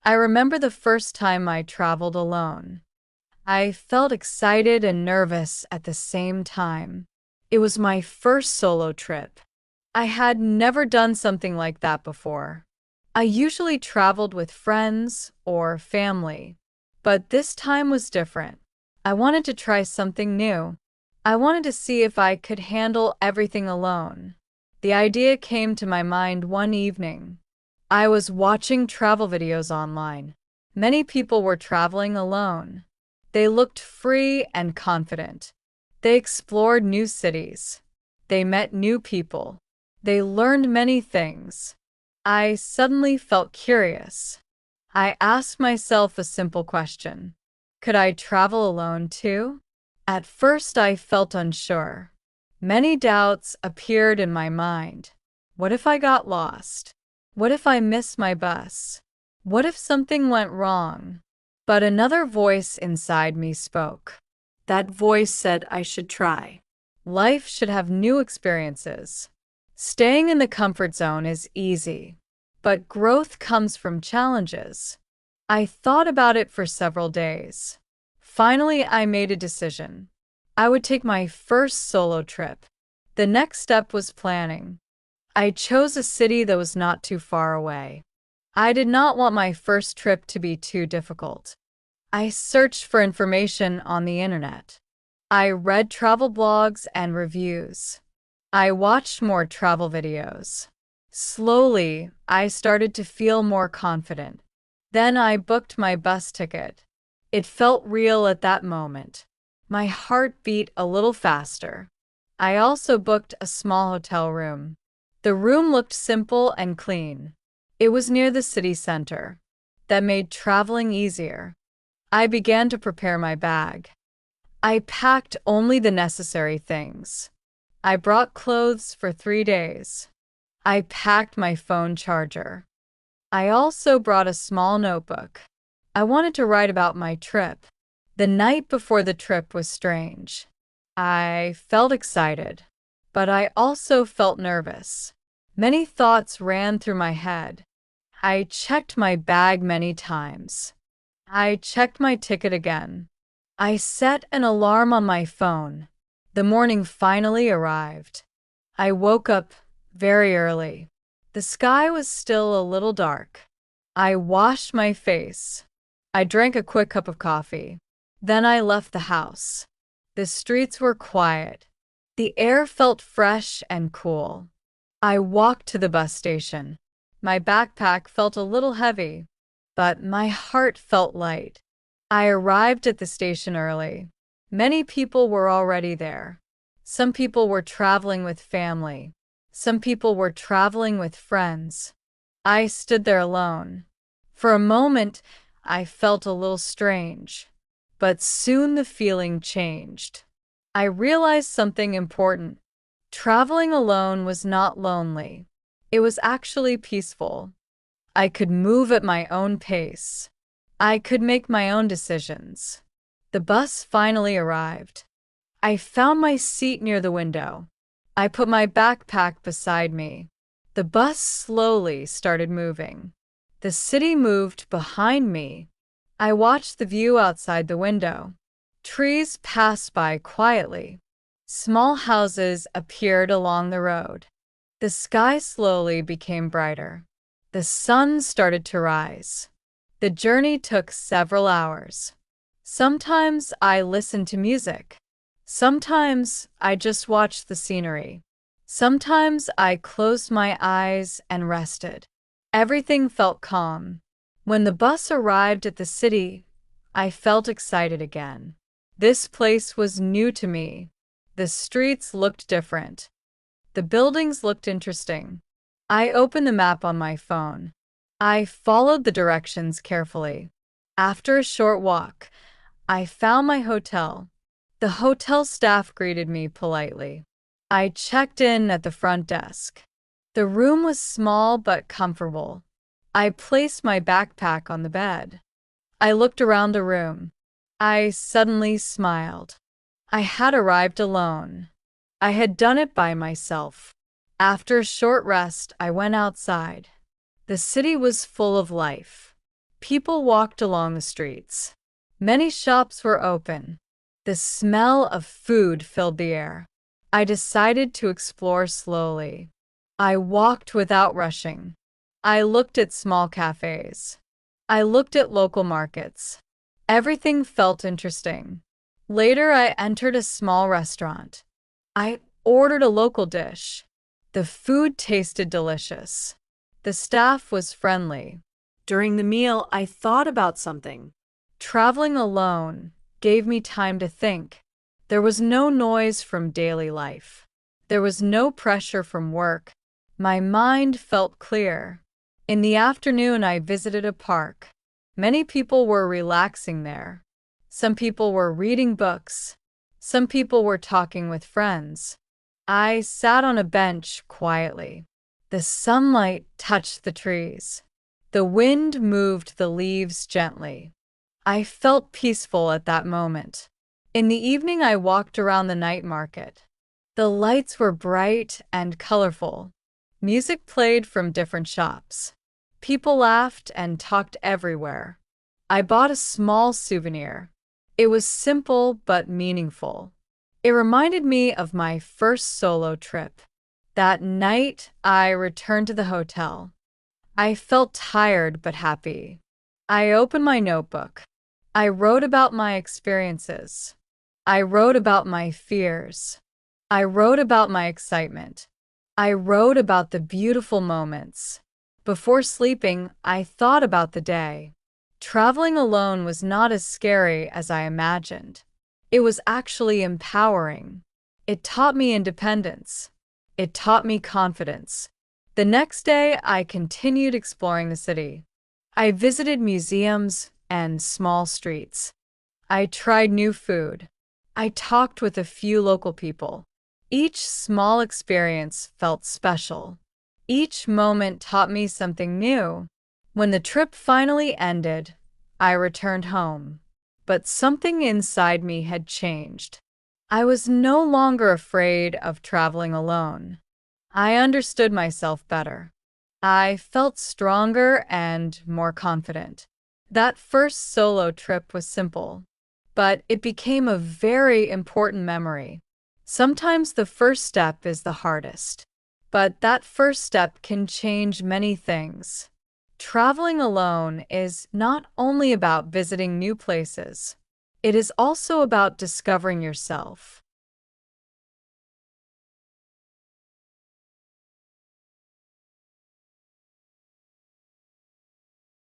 I remember the first time I traveled alone. I felt excited and nervous at the same time. It was my first solo trip. I had never done something like that before. I usually traveled with friends or family, but this time was different. I wanted to try something new. I wanted to see if I could handle everything alone. The idea came to my mind one evening. I was watching travel videos online. Many people were traveling alone. They looked free and confident. They explored new cities. They met new people. They learned many things. I suddenly felt curious. I asked myself a simple question. Could I travel alone too? At first, I felt unsure. Many doubts appeared in my mind. What if I got lost? What if I missed my bus? What if something went wrong? But another voice inside me spoke. That voice said I should try. Life should have new experiences. Staying in the comfort zone is easy, but growth comes from challenges. I thought about it for several days. Finally, I made a decision. I would take my first solo trip. The next step was planning. I chose a city that was not too far away. I did not want my first trip to be too difficult. I searched for information on the internet. I read travel blogs and reviews. I watched more travel videos. Slowly, I started to feel more confident. Then I booked my bus ticket. It felt real at that moment. My heart beat a little faster. I also booked a small hotel room. The room looked simple and clean. It was near the city center. That made traveling easier. I began to prepare my bag. I packed only the necessary things. I brought clothes for 3 days. I packed my phone charger. I also brought a small notebook. I wanted to write about my trip. The night before the trip was strange. I felt excited, but I also felt nervous. Many thoughts ran through my head. I checked my bag many times. I checked my ticket again. I set an alarm on my phone. The morning finally arrived. I woke up very early. The sky was still a little dark. I washed my face. I drank a quick cup of coffee. Then I left the house. The streets were quiet. The air felt fresh and cool. I walked to the bus station. My backpack felt a little heavy, but my heart felt light. I arrived at the station early. Many people were already there. Some people were traveling with family. Some people were traveling with friends. I stood there alone. For a moment, I felt a little strange, but soon the feeling changed. I realized something important. Traveling alone was not lonely. It was actually peaceful. I could move at my own pace. I could make my own decisions. The bus finally arrived. I found my seat near the window. I put my backpack beside me. The bus slowly started moving. The city moved behind me. I watched the view outside the window. Trees passed by quietly. Small houses appeared along the road. The sky slowly became brighter. The sun started to rise. The journey took several hours. Sometimes I listened to music. Sometimes I just watched the scenery. Sometimes I closed my eyes and rested. Everything felt calm. When the bus arrived at the city, I felt excited again. This place was new to me. The streets looked different. The buildings looked interesting. I opened the map on my phone. I followed the directions carefully. After a short walk, I found my hotel. The hotel staff greeted me politely. I checked in at the front desk. The room was small but comfortable. I placed my backpack on the bed. I looked around the room. I suddenly smiled. I had arrived alone. I had done it by myself. After a short rest, I went outside. The city was full of life. People walked along the streets. Many shops were open. The smell of food filled the air. I decided to explore slowly. I walked without rushing. I looked at small cafes. I looked at local markets. Everything felt interesting. Later, I entered a small restaurant. I ordered a local dish. The food tasted delicious. The staff was friendly. During the meal, I thought about something. Traveling alone gave me time to think. There was no noise from daily life. There was no pressure from work. My mind felt clear. In the afternoon, I visited a park. Many people were relaxing there. Some people were reading books. Some people were talking with friends. I sat on a bench quietly. The sunlight touched the trees. The wind moved the leaves gently. I felt peaceful at that moment. In the evening, I walked around the night market. The lights were bright and colorful. Music played from different shops. People laughed and talked everywhere. I bought a small souvenir. It was simple but meaningful. It reminded me of my first solo trip. That night, I returned to the hotel. I felt tired but happy. I opened my notebook. I wrote about my experiences. I wrote about my fears. I wrote about my excitement. I wrote about the beautiful moments. Before sleeping, I thought about the day. Traveling alone was not as scary as I imagined. It was actually empowering. It taught me independence. It taught me confidence. The next day, I continued exploring the city. I visited museums and small streets. I tried new food. I talked with a few local people. Each small experience felt special. Each moment taught me something new. When the trip finally ended, I returned home. But something inside me had changed. I was no longer afraid of traveling alone. I understood myself better. I felt stronger and more confident. That first solo trip was simple, but it became a very important memory. Sometimes the first step is the hardest, but that first step can change many things. Traveling alone is not only about visiting new places. It is also about discovering yourself.